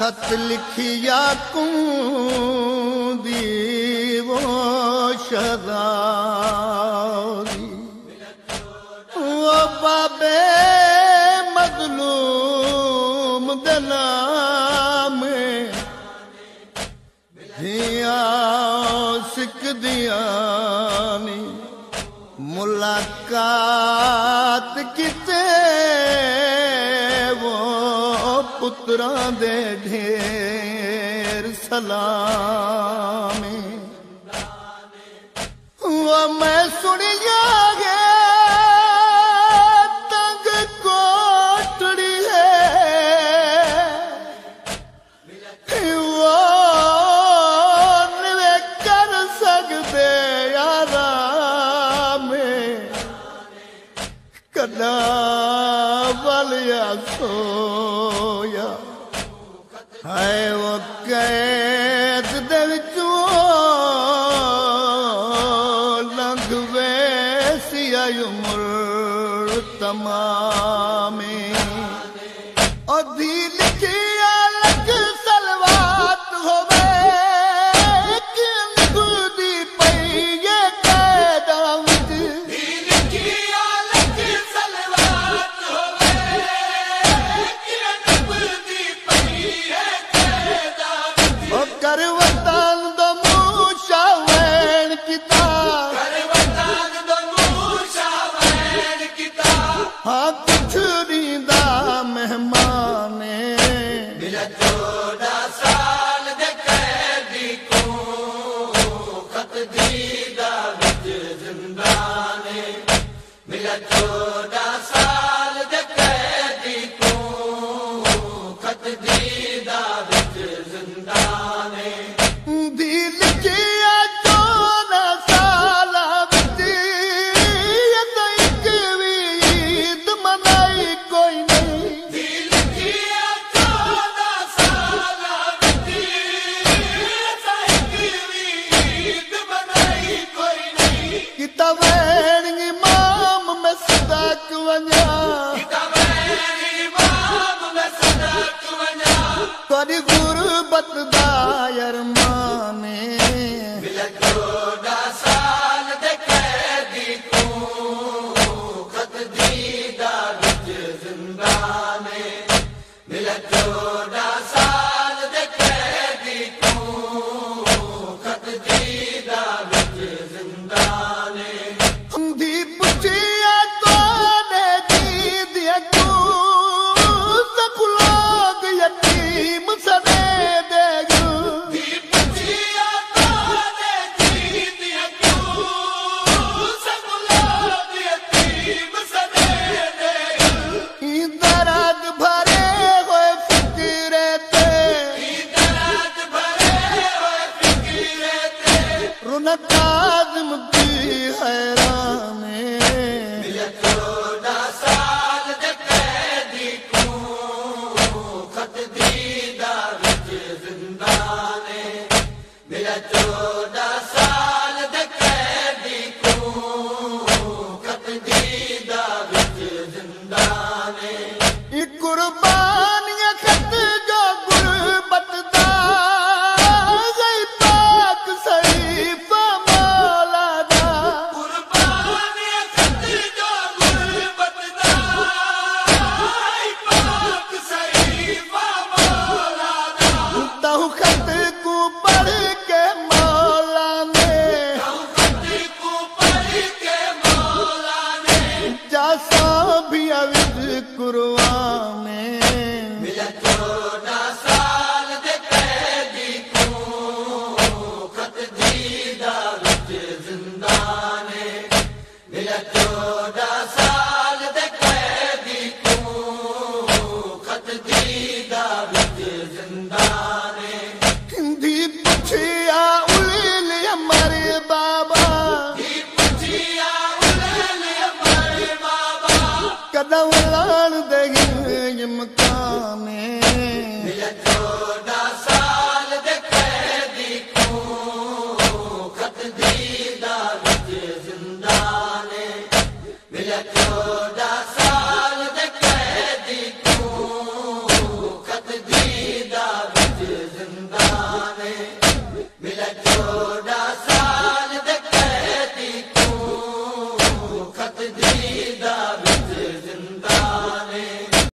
खत लिखिया कुंदी वो शदारी वो बाबे मजलूम दला में दिया सिक दिया मुलाकात किते पुत्रां दे ढेर सलामे वो मैं सुनिया गे तंग कोटड़ी है वो निवे कर सकते यारा में कदा वालिया सोया है वो कैद दे विचों लंघ वैसी उम्र तमामे अधी लिखिया लख सलवात होवे कि खुदी पई ये कैदा विच करवतान दो मूशा वैन किता हाँ कुछ रींदा मेहमाने मिला 14 साल दे कैदी को खत दीदा विच जिंदाने मिला 14 साल दे कैदी को खत दीदा विच जिंदाने तोरी गुरबत दा अरमाने मिला 14 साल दे कैदी को खत दीदा विच जिंदाने मिला 14 साल दे कैदी को खत दीदा विच जिंदाने दी पुछिया तो ने दी दिया तू सकुलोग यतीम सदे देगू दी पुछिया तो ने दी दिया तू सकुलोग यतीम सदे देगू दर्द भरे होए फिक्रे ते दर्द भरे होए फिक्रे ते रुनक आज़म की हैराने मिला 14 साल दे कैदी को खत दीदा विच जिंदाने मिला 14 साल दे कैदी को खत दीदा विच जिंदाने कुर्बानियां खत जो गुरबत दा गई पाक सही मौला दा कुर्बानियां छी